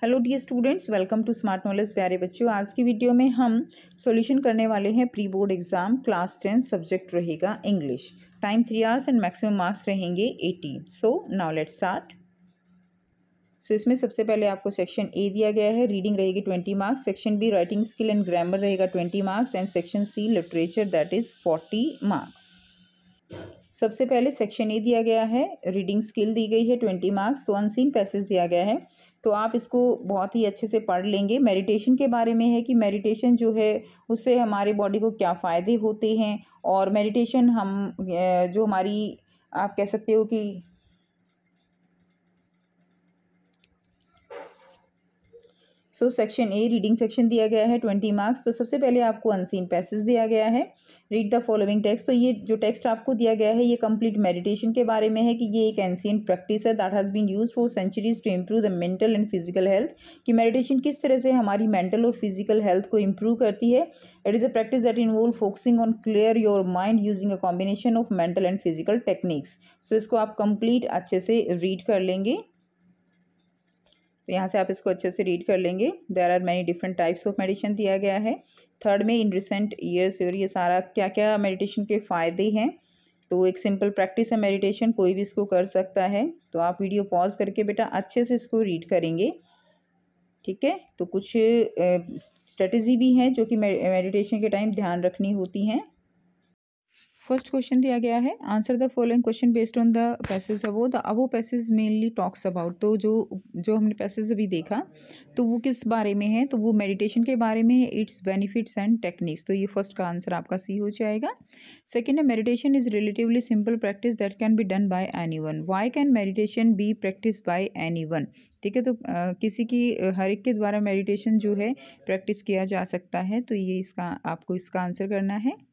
Hello dear students, welcome to smart knowledge. प्यारे बच्चों, आज की वीडियो में हम सॉल्यूशन करने वाले हैं pre board exam class 10। Subject रहेगा English. Time 3 hours and maximum marks रहेंगे 80। So now let's start. So इसमें सबसे पहले आपको सेक्शन ए दिया गया है, रीडिंग रहेगी 20 marks. Section B writing skill and grammar रहेगा 20 marks and section C literature that is 40 marks. सबसे पहले सेक्शन ए दिया गया है, रीडिंग स्किल दी गई है 20 मार्क्स। तो अनसीन पैसेज दिया गया है, तो आप इसको बहुत ही अच्छे से पढ़ लेंगे। मेडिटेशन के बारे में है कि मेडिटेशन जो है उससे हमारे बॉडी को क्या फ़ायदे होते हैं, और मेडिटेशन हम जो हमारी आप कह सकते हो कि सेक्शन ए रीडिंग सेक्शन दिया गया है 20 मार्क्स। तो सबसे पहले आपको अनसीन पैसेज दिया गया है, रीड द फॉलोइंग टेक्स्ट। तो ये जो टेक्स्ट आपको दिया गया है ये कंप्लीट मेडिटेशन के बारे में है कि ये एक एंशिएंट प्रैक्टिस है that has been used for centuries to improve the mental and physical health. कि मेडिटेशन किस तरह से हमारी मेंटल और फिजिकल हेल्थ को इम्प्रूव करती है। It is a practice that involve focusing on clear your mind using a combination of mental and physical techniques. So इसको आप कंप्लीट अच्छे से रीड कर लेंगे। तो यहाँ से आप इसको अच्छे से रीड कर लेंगे। There are many different types of meditation दिया गया है। थर्ड में इन रिसेंट ईयर्स, और ये सारा क्या क्या मेडिटेशन के फ़ायदे हैं। तो एक सिंपल प्रैक्टिस है मेडिटेशन, कोई भी इसको कर सकता है। तो आप वीडियो पॉज करके बेटा अच्छे से इसको रीड करेंगे, ठीक है। तो कुछ स्ट्रेटजी भी हैं जो कि मेडिटेशन के टाइम ध्यान रखनी होती हैं। फर्स्ट क्वेश्चन दिया गया है, answer the following question based on the passage above. The above passage mainly talks about. तो जो हमने पैसेज अभी देखा तो वो किस बारे में है, तो वो मेडिटेशन के बारे में है, इट्स बेनिफिट्स एंड टेक्निक्स। तो ये फर्स्ट का आंसर आपका सी हो जाएगा। सेकेंड है, meditation is relatively simple practice that can be done by any one. Why can meditation be practice by any one. ठीक है, तो किसी की हर एक के द्वारा मेडिटेशन जो है प्रैक्टिस किया जा सकता है। तो ये आपको इसका आंसर करना है।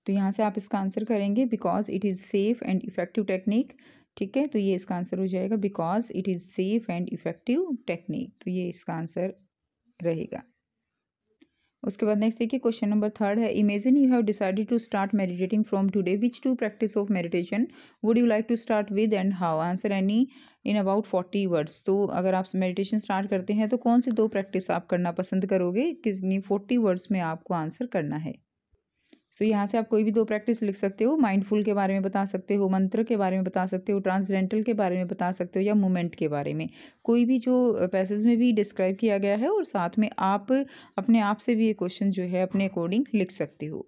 तो यहाँ से आप इसका आंसर करेंगे because it is safe and effective technique. ठीक है, तो ये इसका आंसर हो जाएगा because it is safe and effective technique. तो ये इसका आंसर रहेगा। उसके बाद नेक्स्ट देखिए, क्वेश्चन नंबर थर्ड है, imagine you have decided to start meditating from today, which two practice of meditation would you like to start with and how. Answer any in about 40 words. तो अगर आप meditation start करते हैं तो कौन सी दो practice आप करना पसंद करोगे, कितनी 40 वर्ड्स में आपको आंसर करना है। सो यहाँ से आप कोई भी दो प्रैक्टिस लिख सकते हो। माइंडफुल के बारे में बता सकते हो, मंत्र के बारे में बता सकते हो, ट्रांसडेंटल के बारे में बता सकते हो, या मूवमेंट के बारे में। कोई भी जो पैसेज में भी डिस्क्राइब किया गया है, और साथ में आप अपने आप से भी ये क्वेश्चन जो है अपने अकॉर्डिंग लिख सकते हो।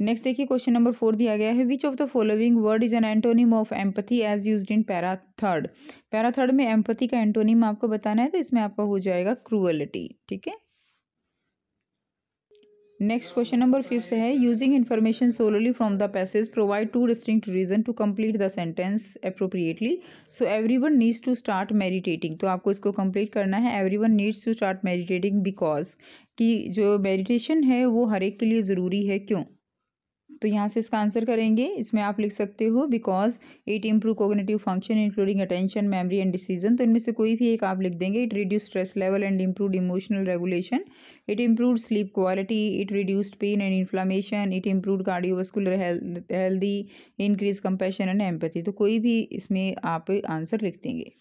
नेक्स्ट देखिए, क्वेश्चन नंबर 4 दिया गया है, which of the following word is an antonym of empathy as used in para third. Para third में एम्पथी का एंटोनिम आपको बताना है, तो इसमें आपका हो जाएगा क्रूअलिटी। ठीक है। नेक्स्ट क्वेश्चन नंबर 5 है, using information solely from the passage provide two distinct reason to complete the sentence appropriately. So everyone needs to start meditating. तो आपको इसको कंप्लीट करना है, everyone needs to start meditating because कि जो meditation है वो हर एक के लिए ज़रूरी है। क्यों? तो यहाँ से इसका आंसर करेंगे। इसमें आप लिख सकते हो because it improve cognitive function including attention, memory and decision. तो इनमें से कोई भी एक आप लिख देंगे। It reduce stress level and improve emotional regulation. It improve sleep quality. It reduced pain and inflammation. It improve cardiovascular healthy, increase compassion and empathy. तो कोई भी इसमें आप आंसर लिख देंगे।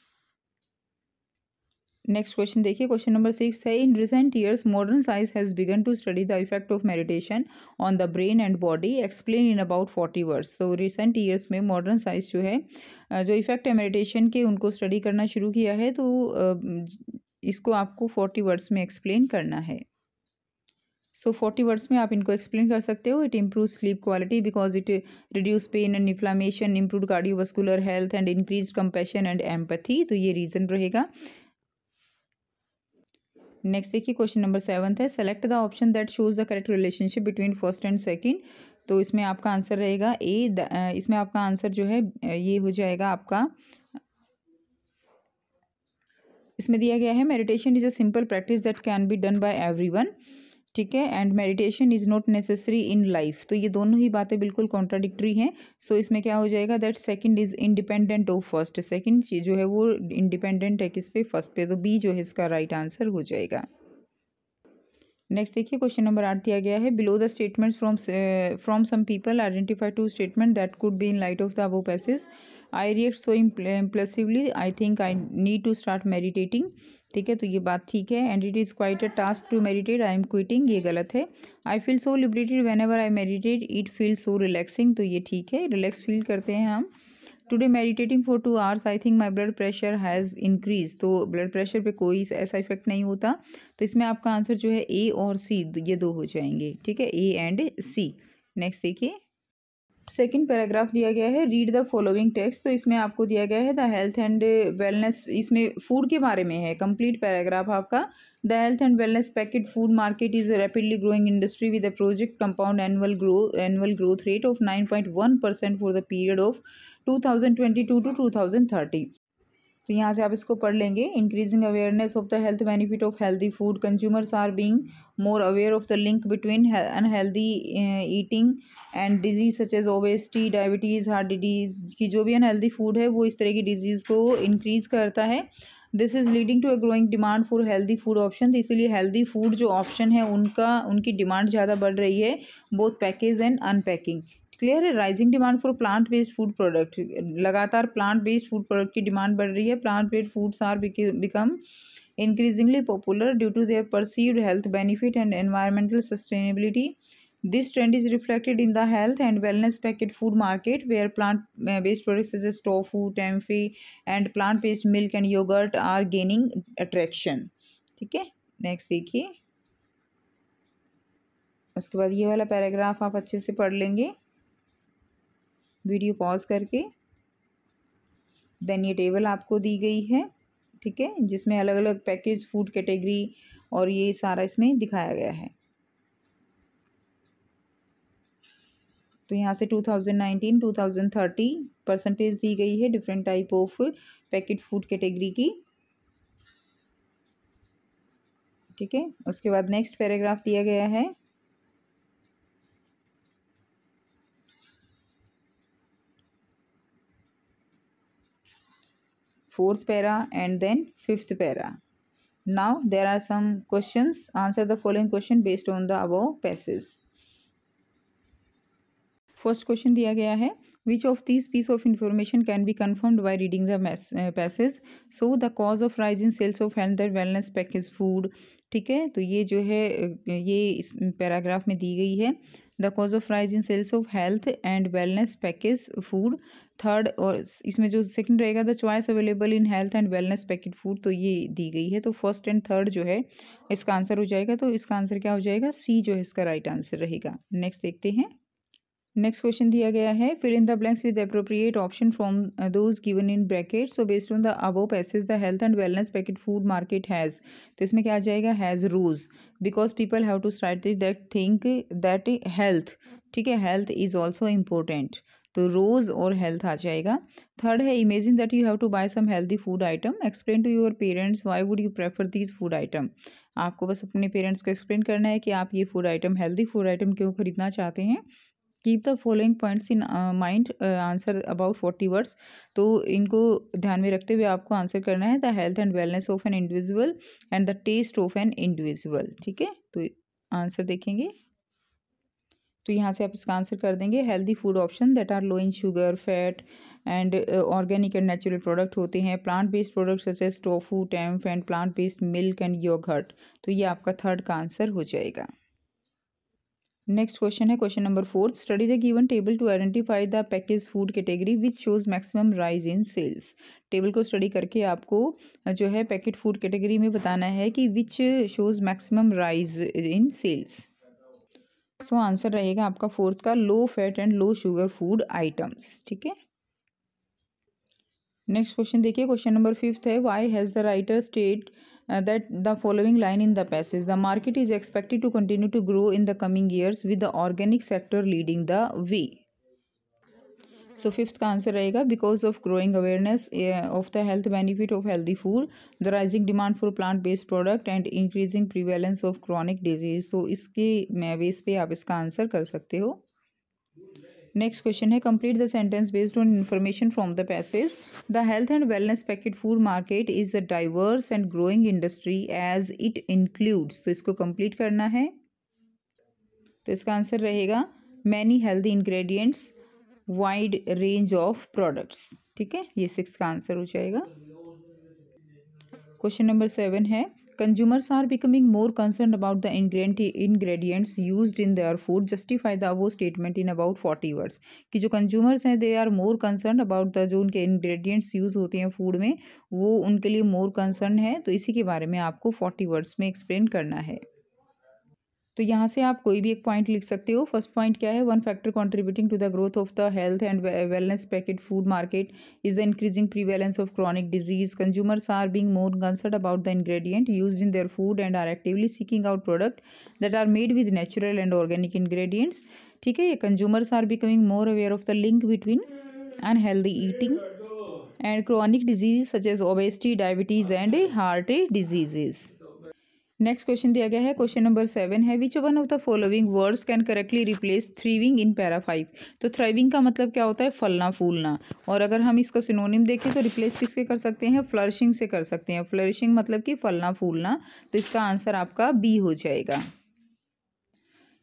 नेक्स्ट क्वेश्चन देखिए, क्वेश्चन नंबर 6 है, in recent years modern science has begin to study the effect of meditation on the brain and body, explain in about 40 words. तो रिसेंट ईयर्स में मॉडर्न साइंस जो है जो effect है meditation के उनको स्टडी करना शुरू किया है। तो इसको आपको 40 वर्ड्स में एक्सप्लेन करना है। सो 40 वर्ड्स में आप इनको एक्सप्लेन कर सकते हो। It improve sleep quality because it reduce pain and inflammation, improve cardiovascular health and increase compassion and empathy. तो ये रीज़न रहेगा। नेक्स्ट देखिए, क्वेश्चन नंबर 7 है, select the option that shows the correct relationship between first and second. तो इसमें आपका answer रहेगा ए। इसमें आपका आंसर जो है ये हो जाएगा आपका, इसमें दिया गया है, meditation is a simple practice that can be done bye everyone. ठीक है, and meditation is not necessary in life. तो ये दोनों ही बातें बिल्कुल कॉन्ट्राडिक्टरी हैं। सो इसमें क्या हो जाएगा, that second is independent of first. Second जो है वो इंडिपेंडेंट है किस पे, फर्स्ट पे। तो बी जो है इसका राइट आंसर हो जाएगा। नेक्स्ट देखिए, क्वेश्चन नंबर 8 दिया गया है, below the statements from some people identify two statement that could be in light of the above passage. I react so impulsively, I think I need to start meditating. ठीक है, तो ये बात ठीक है। And it is quite a task to meditate, I am quitting, ये गलत है। I feel so liberated whenever I meditate, it feel so relaxing, तो ये ठीक है, रिलैक्स फील करते हैं हम। Today meditating for 2 hours, I think my blood pressure has increase, तो ब्लड प्रेशर पे कोई ऐसा इफेक्ट नहीं होता। तो इसमें आपका आंसर जो है ए और सी, ये दो हो जाएंगे। ठीक है, ए एंड सी। नेक्स्ट देखिए, सेकेंड पैराग्राफ दिया गया है, रीड द फॉलोइंग टेक्स्ट। तो इसमें आपको दिया गया है द हेल्थ एंड वेलनेस, इसमें फूड के बारे में है कंप्लीट पैराग्राफ आपका। The health and wellness packet food market is rapidly growing industry with a project compound annual growth rate of 9.1% for the period of 2022 to 2030। तो यहाँ से आप इसको पढ़ लेंगे। Increasing awareness of the health benefit of healthy food, consumers are being more aware of the link between unhealthy eating and disease such as obesity, diabetes, heart disease की जो भी अनहेल्दी फूड है वो इस तरह की डिजीज़ को increase करता है। This is leading to a growing demand for healthy food option, तो इसीलिए हेल्दी फूड जो ऑप्शन है उनकी डिमांड ज़्यादा बढ़ रही है, both package and unpacking. Clear है। Rising demand for plant based food product, लगातार प्लांट बेस्ड फूड प्रोडक्ट की डिमांड बढ़ रही है। Plant based foods are become increasingly popular due to their perceived health benefit and environmental sustainability. This trend is reflected in the health and wellness packet food market, where plant-based products such as tofu, tempeh, and plant-based milk and yogurt are gaining attraction. ठीक है, next देखिए। उसके बाद ये वाला paragraph आप अच्छे से पढ़ लेंगे वीडियो पॉज करके। देन ये टेबल आपको दी गई है, ठीक है, जिसमें अलग अलग पैकेज फूड कैटेगरी और ये सारा इसमें दिखाया गया है। तो यहाँ से 2019 2030 परसेंटेज दी गई है different type of packet food category की। ठीक है, उसके बाद नेक्स्ट पैराग्राफ दिया गया है। Fourth para and then fifth para. Now there are some questions. Answer the following question based on the above passage. First question दिया गया है, which of these piece of information can be confirmed by reading the passage? So the cause of rise in sales of health and wellness packaged food. ठीक है, तो ये जो है ये इस पैराग्राफ में दी गई है। The cause of rise in sales of health and wellness package food. Third, और इसमें जो सेकंड रहेगा the choice available in health and wellness packet food, तो ये दी गई है। तो फर्स्ट एंड थर्ड जो है इसका आंसर हो जाएगा, तो इसका आंसर क्या हो जाएगा, सी जो है इसका राइट आंसर रहेगा। नेक्स्ट देखते हैं। नेक्स्ट क्वेश्चन दिया गया है, fill in the blanks with appropriate option from those given in bracket. So based on the above passage the health and wellness packet food market has, तो इसमें क्या आ जाएगा, has rose, because people have to start that think that health, ठीक है, health is also important, तो रोज और health आ जाएगा। थर्ड है, imagine that you have to buy some healthy food item, explain to your parents why would you prefer these food item. आपको बस अपने parents को एक्सप्लेन करना है कि आप ये food item, healthy food item क्यों खरीदना चाहते हैं। Keep the following points in mind, answer about 40 words, तो इनको ध्यान में रखते हुए आपको आंसर करना है। The health and wellness of an individual and the taste of an individual. ठीक है, तो आंसर देखेंगे, तो यहाँ से आप इसका आंसर कर देंगे healthy food option that are low in sugar, fat and organic and natural product होते हैं। Plant based product such as tofu, tempeh and plant based milk and yoghurt, तो ये आपका थर्ड का आंसर हो जाएगा। नेक्स्ट क्वेश्चन है question number 4, study the given table to identify the package food category which shows maximum rise in sales. Table को study करके आपको जो है पैकेट फूड कैटेगरी में बताना है कि which shows maximum rise in sales. So answer रहेगा आपका फोर्थ का, low fat and low sugar food items. ठीक है, नेक्स्ट क्वेश्चन देखिए, क्वेश्चन नंबर 5 है, why has the writer state that the following line in the passage, the market is expected to continue to grow in the coming years with the organic sector leading the way. So fifth का answer रहेगा, because of growing awareness of the health benefit of healthy food, the rising demand for plant based product and increasing prevalence of chronic disease. तो इसके base पे आप इसका answer कर सकते हो। नेक्स्ट क्वेश्चन है, complete the sentence based on information from the passage. The health and wellness packet food market is a diverse and growing industry as it includes, तो इसको कंप्लीट करना है। तो इसका आंसर रहेगा many healthy ingredients, wide range of products. ठीक है, ये 6 का आंसर हो जाएगा। क्वेश्चन नंबर 7 है consumers are becoming more concern about the ingredients used in their food, justify the वो स्टेटमेंट इन अबाउट 40 वर्ड्स। कि जो कंज्यूमर्स हैं they are more concern about the, जो उनके इंग्रेडिएंट्स यूज़ होते हैं फूड में वो उनके लिए मोर कंसर्न है, तो इसी के बारे में आपको 40 वर्ड्स में एक्सप्लेन करना है। तो यहाँ से आप कोई भी एक पॉइंट लिख सकते हो। फर्स्ट पॉइंट क्या है, one factor contributing to the growth of the health and wellness packet food market is the increasing prevalence of chronic disease. Consumers are being more concern about the ingredient used in their food and are actively seeking out product that are made with natural and organic ingredients. ठीक है, ये consumers are becoming more aware of the link between unhealthy eating and chronic disease such as obesity, diabetes and heart diseases. Next question दिया गया है, question number 7 है which one of the following words can correctly replace thriving in para 5। तो thriving का मतलब क्या होता है, फलना फूलना, और अगर हम इसका सिनोनिम देखें तो रिप्लेस किसके कर सकते हैं, फ्लरिशिंग से कर सकते हैं। फ्लरिशिंग मतलब कि फलना फूलना, तो इसका आंसर आपका बी हो जाएगा।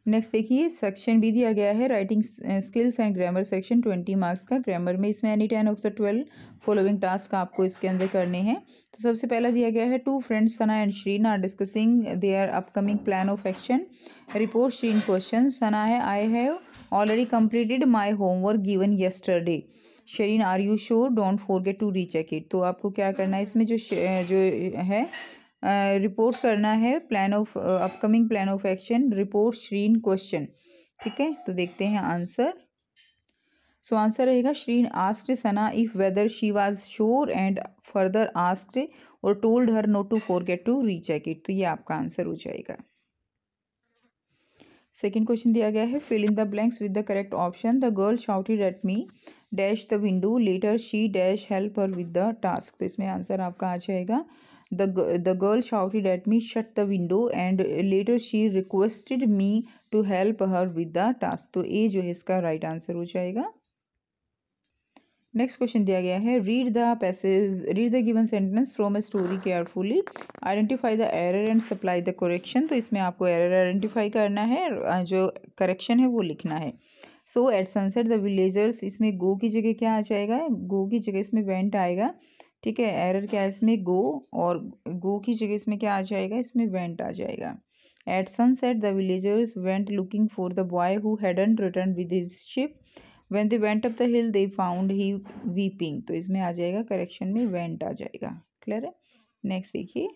नेक्स्ट देखिए, सेक्शन बी दिया गया है writing skills and grammar section 20 marks का। ग्रामर में इसमें any 10 of the 12 following task आपको इसके अंदर करने हैं। तो सबसे पहला दिया गया है two friends Sana and Shreen are discussing their upcoming plan of action. Report Shreen question, Sana है I have already completed my homework given yesterday. Shareen are you sure, don't forget to recheck it. तो आपको क्या करना है इसमें, जो है रिपोर्ट करना है plan of upcoming plan of action, report Shreen question. ठीक है, तो देखते हैं आंसर। सो आंसर रहेगा Shreen asked Sana if whether she was sure and further asked और told her not to forget to recheck it. तो ये आपका आंसर हो जाएगा। सेकेंड क्वेश्चन दिया गया है fill in the blanks with the correct option. The girl shouted at me dash the window, later she dash help her with the task. तो इसमें आंसर आपका आ जाएगा the girl shouted at me shut the window and later she requested me to help her with the task। तो A जो है इसका right answer हो जाएगा। नेक्स्ट क्वेश्चन दिया गया है read the given sentence from a story carefully, identify the error and supply the correction. तो इसमें आपको एरर आइडेंटिफाई करना है, जो करेक्शन है वो लिखना है। सो एट सनसेट द विलेजर्स, इसमें गो की जगह क्या आ जाएगा, गो की जगह इसमें वेंट आएगा। ठीक है, एरर क्या है इसमें गो, और गो की जगह इसमें क्या आ जाएगा, इसमें वेंट आ जाएगा। At sunset the villagers went looking for the boy who hadn't return with his sheep, when they went up the hill they found he weeping. तो इसमें आ जाएगा करेक्शन में वेंट आ जाएगा। क्लियर है। नेक्स्ट देखिए,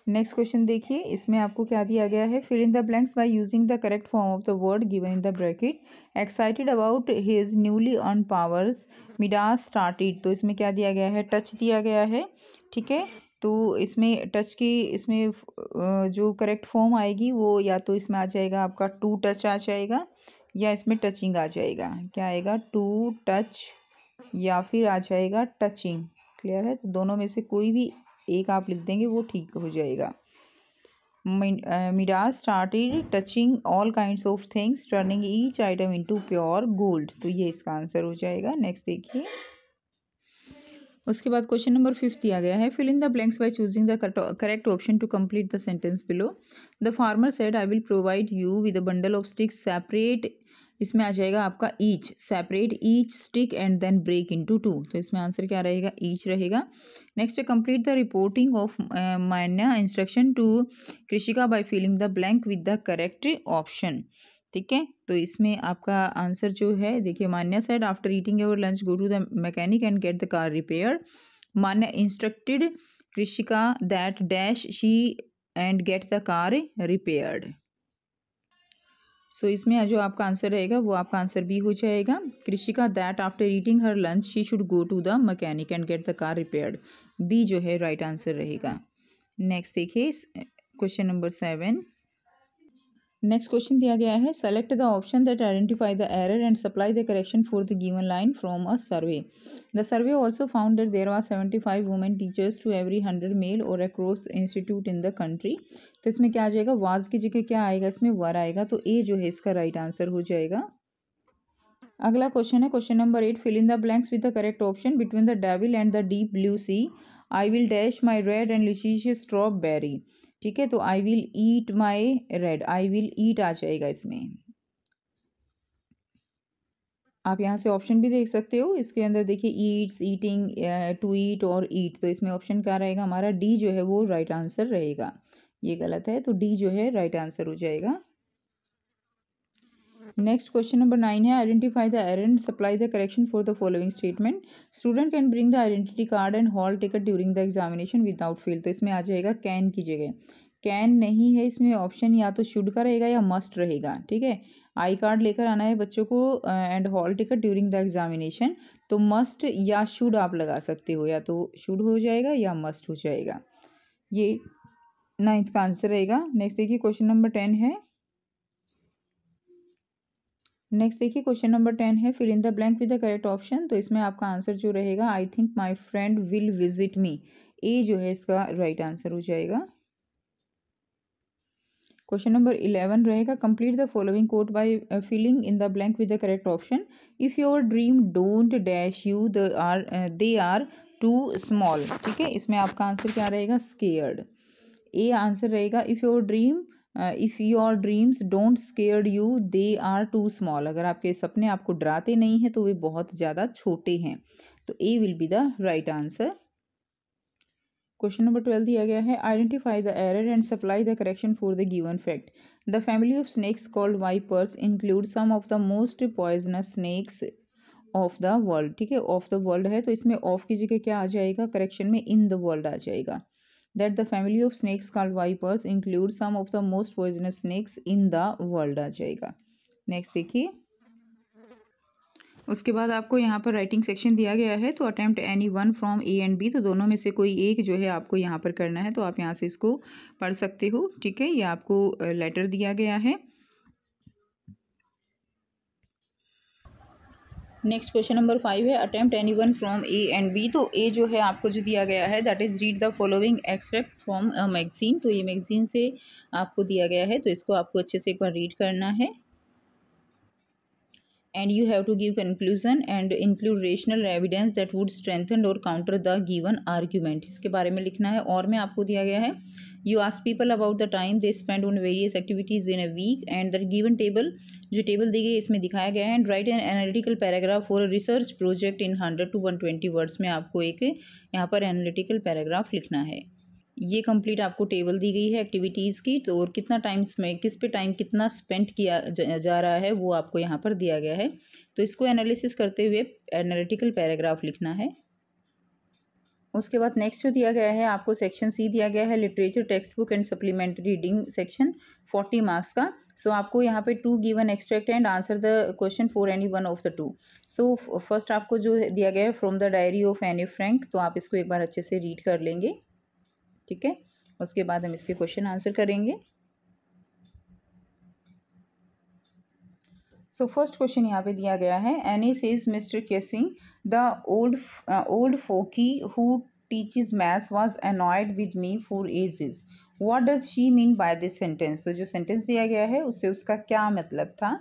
नेक्स्ट क्वेश्चन देखिए, इसमें आपको क्या दिया गया है fill in the blanks by using the correct form of the word given in the bracket. Excited about his newly earn powers Midas started. तो इसमें क्या दिया गया है, टच दिया गया है। ठीक है, तो इसमें टच की इसमें जो करेक्ट फॉर्म आएगी वो या तो इसमें आ जाएगा आपका टू टच आ जाएगा, या इसमें टचिंग आ जाएगा। क्या आएगा, टू टच या फिर आ जाएगा टचिंग। क्लियर है, तो दोनों में से कोई भी एक आप लिख देंगे वो ठीक हो जाएगा। Midas started touching all kinds of things turning each item into pure gold. तो ये इसका आंसर हो जाएगा। नेक्स्ट देखिए, उसके बाद क्वेश्चन नंबर 5 दिया गया है fill in the blanks by choosing the correct option to complete the sentence below. The farmer said I will provide you with a bundle of sticks separate, इसमें आ जाएगा आपका each, separate each stick and then break into two. तो इसमें आंसर क्या रहेगा, each रहेगा। Next complete the reporting of Manya instruction to Krishika by filling the blank with the correct option. ठीक है, तो इसमें आपका आंसर जो है देखिए, Manya said after eating your lunch go to the mechanic and get the car repaired. Manya instructed Krishika that dash she and get the car repaired. So इसमें जो आपका आंसर रहेगा वो आपका आंसर बी हो जाएगा। Krishika that after eating her lunch she should go to the mechanic and get the car repaired. B जो है राइट आंसर रहेगा। नेक्स्ट देखिए, क्वेश्चन नंबर 7। नेक्स्ट क्वेश्चन दिया गया है select the option that identify the error and supply the correction for the given line from a survey. The survey also found that there are 75 women teachers to every 100 male और across institute in the country. तो इसमें क्या आ जाएगा, was की जगह क्या आएगा, इसमें वर आएगा। तो ए जो है इसका राइट आंसर हो जाएगा। अगला क्वेश्चन है question number 8 fill in the blanks with the correct option between the devil and the deep blue sea. I will dash my red and delicious strawberry. ठीक है, तो I will eat my red, I will eat आ जाएगा इसमें। आप यहाँ से option भी देख सकते हो। इसके अंदर देखिए ईट्स, ईटिंग, टू ईट और ईट, तो इसमें ऑप्शन क्या रहेगा हमारा? डी जो है वो राइट आंसर रहेगा। ये गलत है, तो डी जो है राइट आंसर हो जाएगा। नेक्स्ट क्वेश्चन नंबर 9 है, identify the error and supply the correction for the following statement. Student can bring the identity card and hall ticket during the examination without fail, तो इसमें आ जाएगा can की जगह। Can नहीं है, इसमें ऑप्शन या तो शुड का रहेगा या मस्ट रहेगा। ठीक है, आई कार्ड लेकर आना है बच्चों को and hall ticket during the examination, तो मस्ट या शुड आप लगा सकते हो, या तो शुड हो जाएगा या मस्ट हो जाएगा। ये 9th का आंसर रहेगा। नेक्स्ट देखिए क्वेश्चन नंबर 10 है। नेक्स्ट देखिए क्वेश्चन नंबर 10 है, fill in the blank with the correct option, तो इसमें आपका आंसर जो रहेगा, I think my friend will visit me, A जो है इसका राइट आंसर हो जाएगा। क्वेश्चन नंबर 11 रहेगा, complete the following quote by filling in the blank with the correct option. If your dream don't dash you they are too small. ठीक है, इसमें आपका आंसर क्या रहेगा? स्केयर्ड। ए आंसर रहेगा, if your dreams don't scared you they are too small. अगर आपके सपने आपको डराते नहीं हैं तो वे बहुत ज़्यादा छोटे हैं, तो A will be the right answer. Question number 12 दिया गया है, identify the error and supply the correction for the given fact. The family of snakes called vipers include some of the most poisonous snakes of the world. ठीक है, of the world है, तो इसमें of की जगह क्या आ जाएगा? करेक्शन में इन द वर्ल्ड आ जाएगा। That the family of snakes called vipers include some of the most poisonous snakes in the world आ जाएगा। नेक्स्ट देखिए, उसके बाद आपको यहाँ पर राइटिंग सेक्शन दिया गया है, तो attempt any one from A and B, तो दोनों में से कोई एक जो है आपको यहाँ पर करना है, तो आप यहाँ से इसको पढ़ सकते हो। ठीक है, ये आपको लेटर दिया गया है। नेक्स्ट क्वेश्चन नंबर 5 है, attempt any one from A and B, तो ए जो है आपको जो दिया गया है, that is read the following extract from a magazine, तो ये मैगजीन से आपको दिया गया है, तो इसको आपको अच्छे से एक बार रीड करना है। And you have to give conclusion and include rational evidence that would strengthen और काउंटर द गिवन आर्ग्यूमेंट, इसके बारे में लिखना है। और में आपको दिया गया है, you ask people about the time they spend on various activities in a week and the given table, जो टेबल दी गई इसमें दिखाया गया है, and write an analytical paragraph for a research project in 100 to 120 words में आपको एक यहाँ पर एनालिटिकल पैराग्राफ लिखना है। ये कंप्लीट आपको टेबल दी गई है एक्टिविटीज़ की, तो और कितना टाइम में किस पे टाइम कितना स्पेंड किया जा रहा है वो आपको यहाँ पर दिया गया है, तो इसको एनालिसिस करते हुए एनालिटिकल पैराग्राफ लिखना है। उसके बाद नेक्स्ट जो दिया गया है आपको सेक्शन सी दिया गया है, literature text book and supplementary reading section, 40 marks का। सो आपको यहाँ पे 2 given extract and answer the question for any one of the 2। So first आपको जो दिया गया है, from the diary of Anne Frank, तो आप इसको एक बार अच्छे से रीड कर लेंगे। ठीक है, उसके बाद हम इसके क्वेश्चन आंसर करेंगे। सो फर्स्ट क्वेश्चन यहाँ पे दिया गया है, any says mister casing the old foci who teaches maths was annoyed with me for ages, what does she mean by this sentence. तो जो सेंटेंस दिया गया है उससे उसका क्या मतलब था।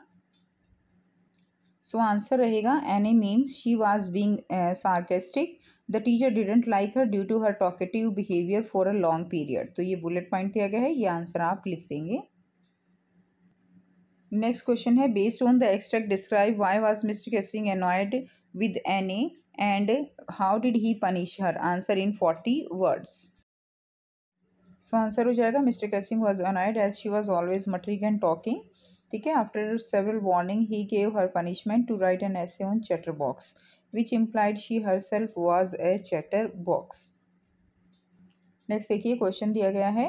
सो आंसर रहेगा, Anne means she was being sarcastic, the teacher didn't like her due to her talkative behaviour for a long period, तो ये बुलेट पॉइंट दिया गया है, ये आंसर आप लिख देंगे। नेक्स्ट क्वेश्चन है, based on the extract describe why was Mr Keesing annoyed with Anne and how did he punish her, answer in 40 words. So answer हो जाएगा, Mr Keesing was annoyed as she was always muttering and talking. ठीक है, after several warning he gave her punishment to write an essay on chatter box which implied she herself was a chatterbox। Next देखिए question दिया गया है,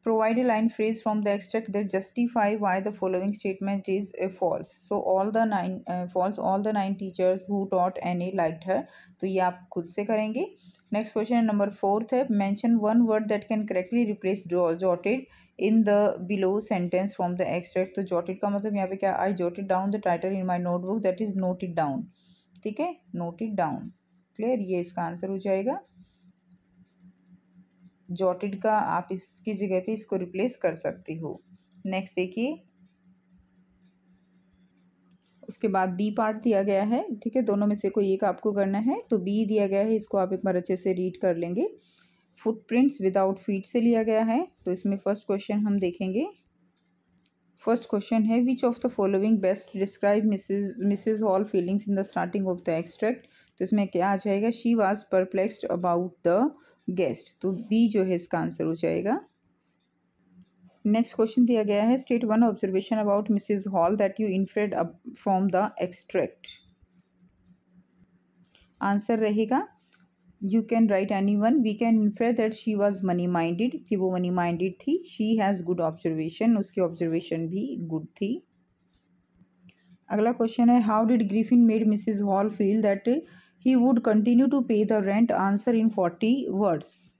provide a line phrase from the extract that justify why the following statement is false। so all the 9 teachers who taught Annie liked her, तो ये आप खुद से करेंगे। नेक्स्ट क्वेश्चन नंबर 4 है, mention one word that can correctly replace jotted in the below sentence from the extract. तो jotted का मतलब यहाँ पे क्या, आई jotted down the title in my notebook, that is noted down. ठीक है, नोटेड डाउन, क्लियर, ये इसका आंसर हो जाएगा। जॉटेड का आप इसकी जगह पे इसको रिप्लेस कर सकते हो। नेक्स्ट देखिए, उसके बाद बी पार्ट दिया गया है। ठीक है, दोनों में से कोई एक आपको करना है, तो बी दिया गया है, इसको आप एक बार अच्छे से रीड कर लेंगे। फुटप्रिंट्स विदाउट फीट से लिया गया है, तो इसमें फर्स्ट क्वेश्चन हम देखेंगे, फर्स्ट क्वेश्चन है which of the following best describe Mrs Hall feelings in the starting of the extract. तो इसमें क्या आ जाएगा, she was perplexed about the guest, तो बी जो है इसका आंसर हो जाएगा। नेक्स्ट क्वेश्चन दिया गया है state one observation about Mrs Hall that you inferred from the extract. Answer रहेगा you can write any one, we can infer that she was money minded, कि वो मनी माइंडेड थी। She has good observation, उसकी observation भी good थी। अगला question है how did Griffin made Mrs Hall feel that he would continue to pay the rent. Answer in 40 words.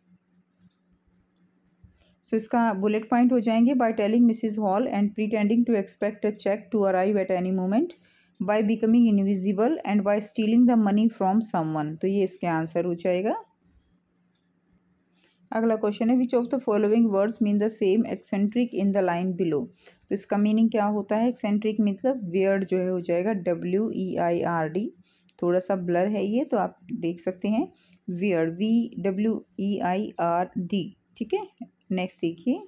So इसका bullet point हो जाएंगे by telling Mrs Hall and pretending to expect a cheque to arrive at any moment, by becoming invisible and by stealing the money from someone. तो ये इसके answer हो जाएगा। अगला question है which of the following words mean the same eccentric in the line below. तो इसका meaning क्या होता है, एक्सेंट्रिक मतलब वियर्ड जो है हो जाएगा WEIRD, थोड़ा सा ब्लर है ये तो आप देख सकते हैं, वियर्ड WEIRD, ठीक है। नेक्स्ट देखिए,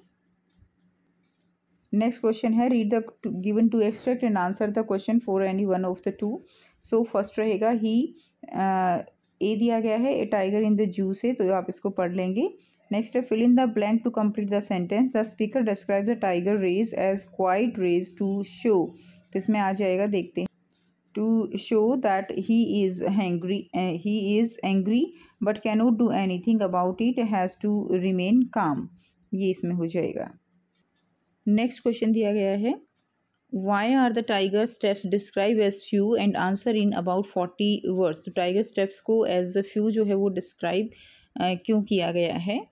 नेक्स्ट क्वेश्चन है read the given two extract and answer the question for any one of the two. So first रहेगा ही, ए दिया गया है ए टाइगर इन द जू से, तो आप इसको पढ़ लेंगे। नेक्स्ट है fill in the blank to complete the sentence, the speaker describe the tiger rage as quiet rage to show. तो इसमें आ जाएगा, देखते हैं, to show that he is angry but cannot do anything about it, has to remain calm, ये इसमें हो जाएगा। नेक्स्ट क्वेश्चन दिया गया है why are the tiger steps describe as few and answer in about 40 words. तो tiger steps को as a few जो है वो डिस्क्राइब क्यों किया गया है,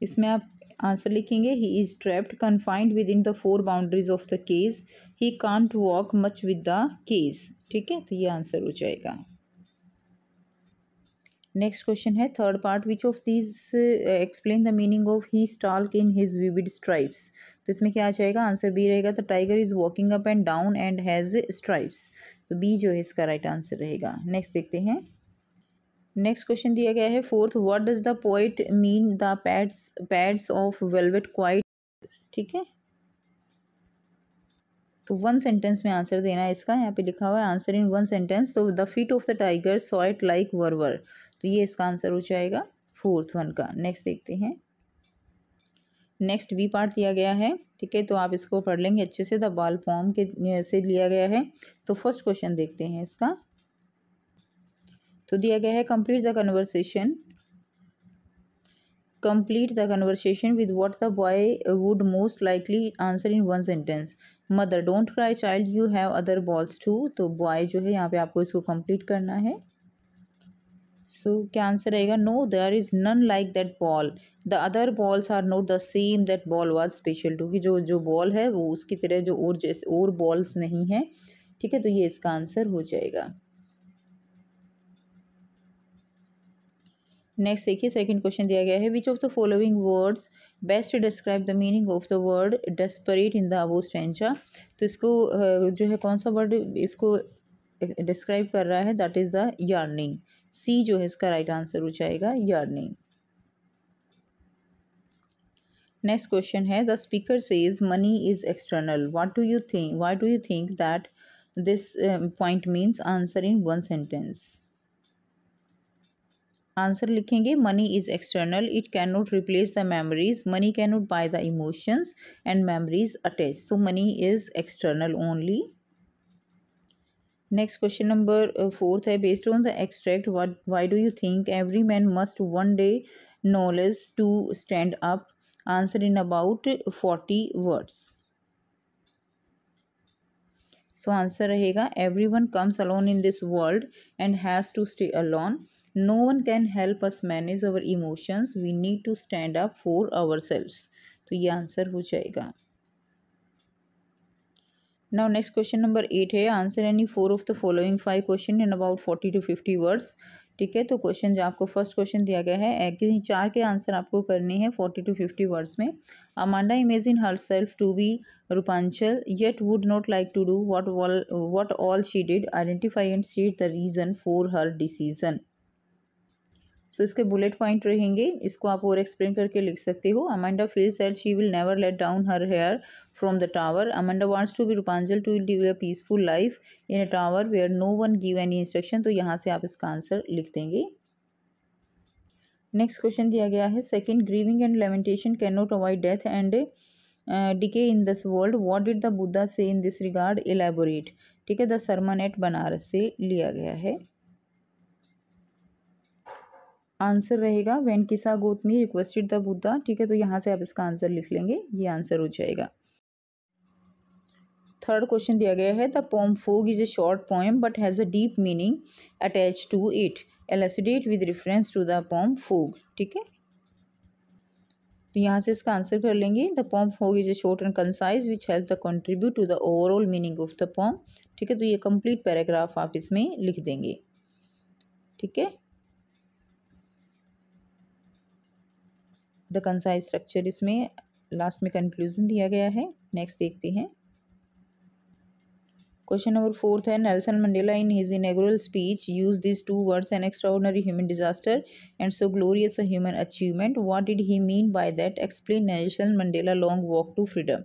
इसमें आप आंसर लिखेंगे he is trapped confined within the 4 boundaries of the cage, he can't walk much with the cage, ठीक है, तो ये आंसर हो जाएगा। नेक्स्ट क्वेश्चन है third part which of these explain the meaning of he stalk in his vivid stripes. तो इसमें क्या आ जाएगा, आंसर बी रहेगा, the tiger is walking up and down and has stripes, तो बी जो है इसका राइट आंसर रहेगा। नेक्स्ट देखते हैं, नेक्स्ट क्वेश्चन दिया गया है fourth what does the poet mean the pads of velvet quite, ठीक है, तो 1 सेंटेंस में आंसर देना है इसका, यहाँ पे लिखा हुआ है आंसर इन 1 सेंटेंस। तो the feet of the tiger saw it like वर्वर, तो ये इसका आंसर हो जाएगा फोर्थ वन का। नेक्स्ट देखते हैं, नेक्स्ट बी पार्ट दिया गया है, ठीक है, तो आप इसको पढ़ लेंगे अच्छे से, द बॉल फॉर्म के से लिया गया है। तो फर्स्ट क्वेश्चन देखते हैं इसका, तो दिया गया है complete the conversation with what the boy would most likely answer in 1 sentence। Mother don't cry child you have other balls too, तो बॉय जो है यहाँ पे आपको इसको कंप्लीट करना है। सो क्या आंसर रहेगा, no there is none like that ball, the other balls are not the same that ball was special too, कि जो बॉल है वो उसकी तरह जो और जैसे और बॉल्स नहीं है, ठीक है, तो ये इसका आंसर हो जाएगा। नेक्स्ट देखिए सेकंड क्वेश्चन दिया गया है which of the following words best describe the meaning of the word desperate in the above stanza. तो इसको जो है कौन सा वर्ड इसको डिस्क्राइब कर रहा है, that is the yearning, C जो है इसका राइट आंसर हो जाएगा यार्निंग। नेक्स्ट क्वेश्चन है the speaker says money is external, what do you think, why do you think that this point means, answer in 1 sentence. Answer लिखेंगे money is external, it can not replace the memories, money can not buy the emotions and memories attach, so money is external only. Next question number 4 है based on the extract why do you think every man must one day knowledge to stand up, answer in about 40 words. So answer रहेगा everyone comes alone in this world and has to stay alone, no one can help us manage our emotions, we need to stand up for ourselves, तो ये answer हो जाएगा। Now next question number 8 है answer any 4 of the following 5 question in about 40 to 50 words, ठीक है, तो question जो आपको फर्स्ट क्वेश्चन दिया गया है किसी 4 के आंसर आपको करने हैं 40 to 50 वर्ड्स में। Amanda imagine herself to be Rapunzel yet would not like to do what all she did, identify and state the reason for her decision। सो इसके बुलेट पॉइंट रहेंगे, इसको आप और एक्सप्लेन करके लिख सकते हो। Amanda feels that she will never let down her hair from the tower. Amanda wants to be Rapunzel to live a peaceful life in a tower where no one give any instruction. तो यहाँ से आप इसका answer लिख देंगे। Next question दिया गया है, second, grieving and lamentation can not avoid death and decay in this world, what did the Buddha से इन दिस रिगार्ड, एलैबोरेट। ठीक है, द सरमन एट बनारस से लिया गया है। आंसर रहेगा व्हेन किसा गौतमी रिक्वेस्टेड द बुद्धा। ठीक है, तो यहाँ से आप इसका आंसर लिख लेंगे, ये आंसर हो जाएगा। थर्ड क्वेश्चन दिया गया है, the poem fog is a short poem but has a deep meaning attach to it, elucidate with reference to the poem fog. ठीक है, तो यहाँ से इसका आंसर कर लेंगे, the poem fog is a short and concise which help the contribute to the overall meaning of the poem. ठीक है, तो ये कंप्लीट पैराग्राफ आप इसमें लिख देंगे। ठीक है, द कंसाइज स्ट्रक्चर, इसमें लास्ट में कंक्लूजन दिया गया है। नेक्स्ट देखते हैं, क्वेश्चन नंबर फोर्थ है, Nelson Mandela in his inaugural speech use this two words an extraordinary human disaster and so glorious a human achievement, what did he mean by that, explain Nelson Mandela long walk to freedom.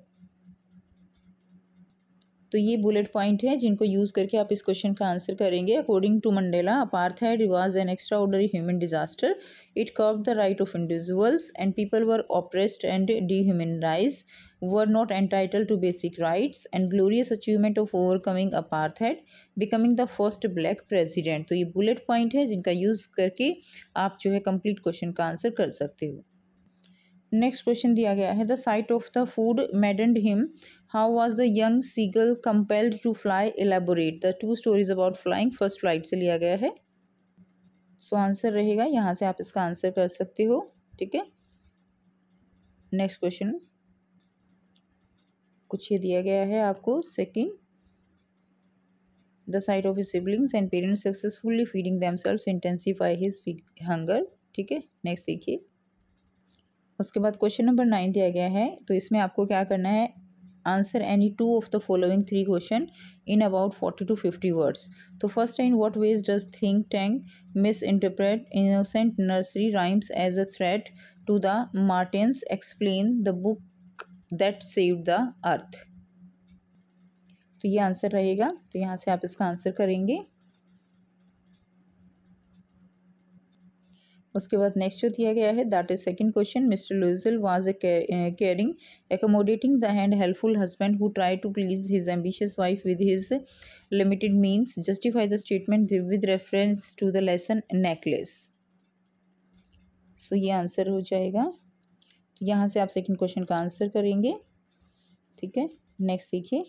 तो ये bullet point है जिनको use करके आप इस question का answer करेंगे। According to Mandela, apartheid was an extraordinary human disaster, it curbed the right of individuals and people were oppressed and dehumanized, were not entitled to basic rights, and glorious achievement of overcoming apartheid, becoming the first black president। तो ये bullet point है जिनका use करके आप जो है complete question का answer कर सकते हो। नेक्स्ट क्वेश्चन दिया गया है, the sight of the food maddened him, how was the young seagull compelled to fly, elaborate. The two stories about flying, first flight से लिया गया है। सो आंसर रहेगा, यहाँ से आप इसका आंसर कर सकते हो। ठीक है, नेक्स्ट क्वेश्चन कुछ ये दिया गया है आपको, second, the sight of his siblings and parents successfully feeding themselves intensify his hunger. ठीक है, नेक्स्ट देखिए, उसके बाद क्वेश्चन नंबर 9 दिया गया है, तो इसमें आपको क्या करना है, answer any two of the following 3 question in about 40 to 50 words. तो फर्स्ट है, in what ways does Think Tank misinterpret innocent nursery rhymes as a threat to the Martians, explain the book that saved the earth. तो ये answer रहेगा, तो यहाँ से आप इसका आंसर करेंगे। उसके बाद नेक्स्ट जो दिया गया है, that is second question, Mister Loisel was a caring accommodating the and helpful husband who tried to please his ambitious wife with his limited means, justify the statement with reference to the lesson necklace। सो ये answer हो जाएगा, तो यहाँ से आप second question का answer करेंगे। ठीक है, नेक्स्ट देखिए,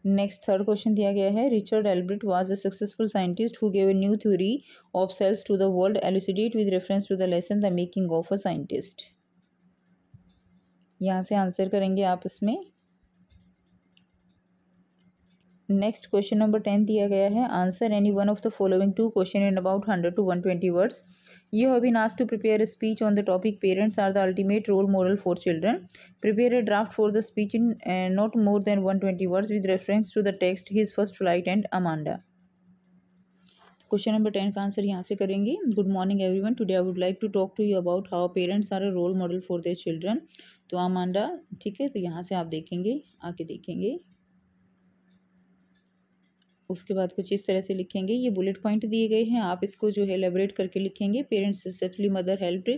नेक्स्ट थर्ड क्वेश्चन दिया गया है, Richard Ebright was a successful scientist who gave a new theory of cells to the world, elucidate with reference to the lesson the making of a scientist. यहाँ से answer करेंगे आप इसमें। Next question number 10 दिया गया है, answer any one of the following 2 question in about 100 to 120 words. You have been asked to prepare a speech on the topic parents are the ultimate role model for children. Prepare a draft for the speech in not more than 120 words with reference to the text His First Flight and Amanda। Question number 10 का answer यहाँ से करेंगे। Good morning everyone, today I would like to talk to you about how parents are a role model for their children. तो Amanda, ठीक है, तो यहाँ से आप देखेंगे, आके देखेंगे। उसके बाद कुछ इस तरह से लिखेंगे, ये बुलेट पॉइंट दिए गए हैं, आप इसको जो है एलेबोरेट करके लिखेंगे। Parents successfully mother helped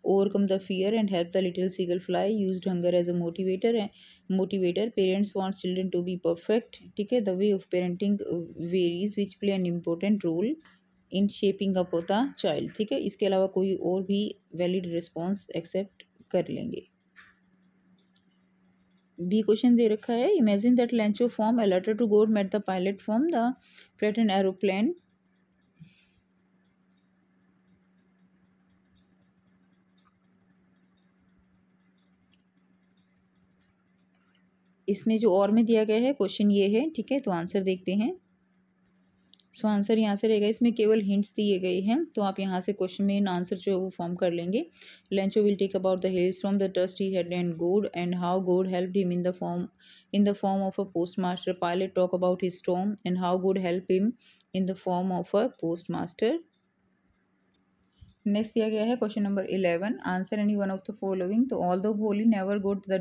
overcome the fear and help the little seagull fly, used hunger as a motivator. Parents want children to be perfect. ठीक है, the way of parenting varies which play an important role in shaping up the child. ठीक है, इसके अलावा कोई और भी valid response accept कर लेंगे। बी क्वेश्चन दे रखा है, imagine that Lencho from a letter to God met the pilot from the flattened aeroplane. इसमें जो और में दिया गया है क्वेश्चन ये है। ठीक है, तो आंसर देखते हैं। सो आंसर यहाँ से रहेगा, इसमें केवल हिंट्स दिए गए हैं, तो आप यहाँ से क्वेश्चन में आंसर जो है वो फॉर्म कर लेंगे। Lencho will talk about the hills from the trust he had and God and how God helped him in the form of a postmaster। Pilot talk about his storm and how God helped him in the form of a postmaster। Next दिया गया है question number 11, answer any one of the following. तो although Bholi never got the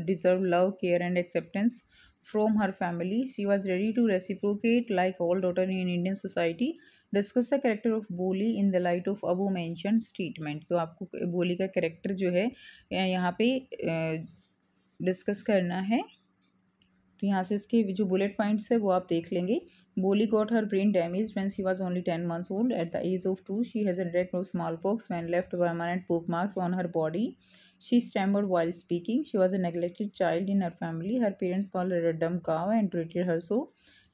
deserve love care and acceptance from her family, she was ready to reciprocate like all daughter in Indian society, discuss the character of Bholi in the light of above mentioned statement. तो आपको बोली का character जो है यहाँ पे discuss करना है। तो यहाँ से इसके जो बुलेट पॉइंट्स है वो आप देख लेंगे। बोली got her brain damage when she was only 10 months old. At the age of 2 she has attacked of smallpox when left permanent bookmarks on her body. She stammered while speaking. She was a neglected child in her family. Her parents called her a dumb cow and treated her so.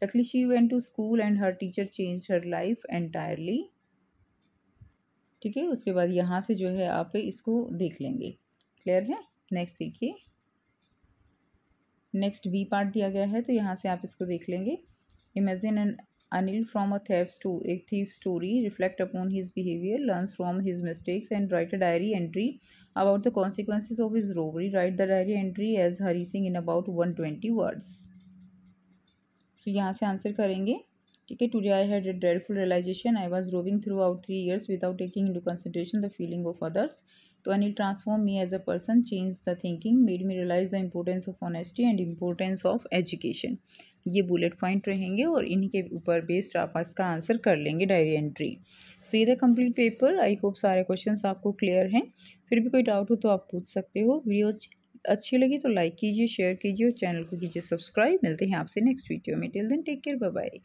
Luckily she went to school and her teacher changed her life entirely. ठीक है, उसके बाद यहाँ से जो है आप इसको देख लेंगे। क्लियर है? नेक्स्ट देखिए, नेक्स्ट बी पार्ट दिया गया है, तो यहाँ से आप इसको देख लेंगे। Imagine an Anil from a thief story, reflect upon his behavior, learns from his mistakes and write a diary entry about the consequences of his robbery. Write the diary entry as Hari Singh in about 120 words. So यहाँ से answer करेंगे। ठीक है, today I had a dreadful realization. I was roving throughout 3 years without taking into consideration the feeling of others. तो Anil transform me as a person, change the thinking, made me realise the importance of honesty and importance of education. ये bullet point रहेंगे और इन्हीं के ऊपर based आप इसका answer कर लेंगे डायरी एंट्री। सो ये the complete paper. I hope सारे क्वेश्चंस आपको क्लियर हैं। फिर भी कोई डाउट हो तो आप पूछ सकते हो। वीडियो अच्छी लगी तो लाइक कीजिए, शेयर कीजिए और चैनल को कीजिए सब्सक्राइब। मिलते हैं आपसे नेक्स्ट वीडियो में। Till then take care, bye bye.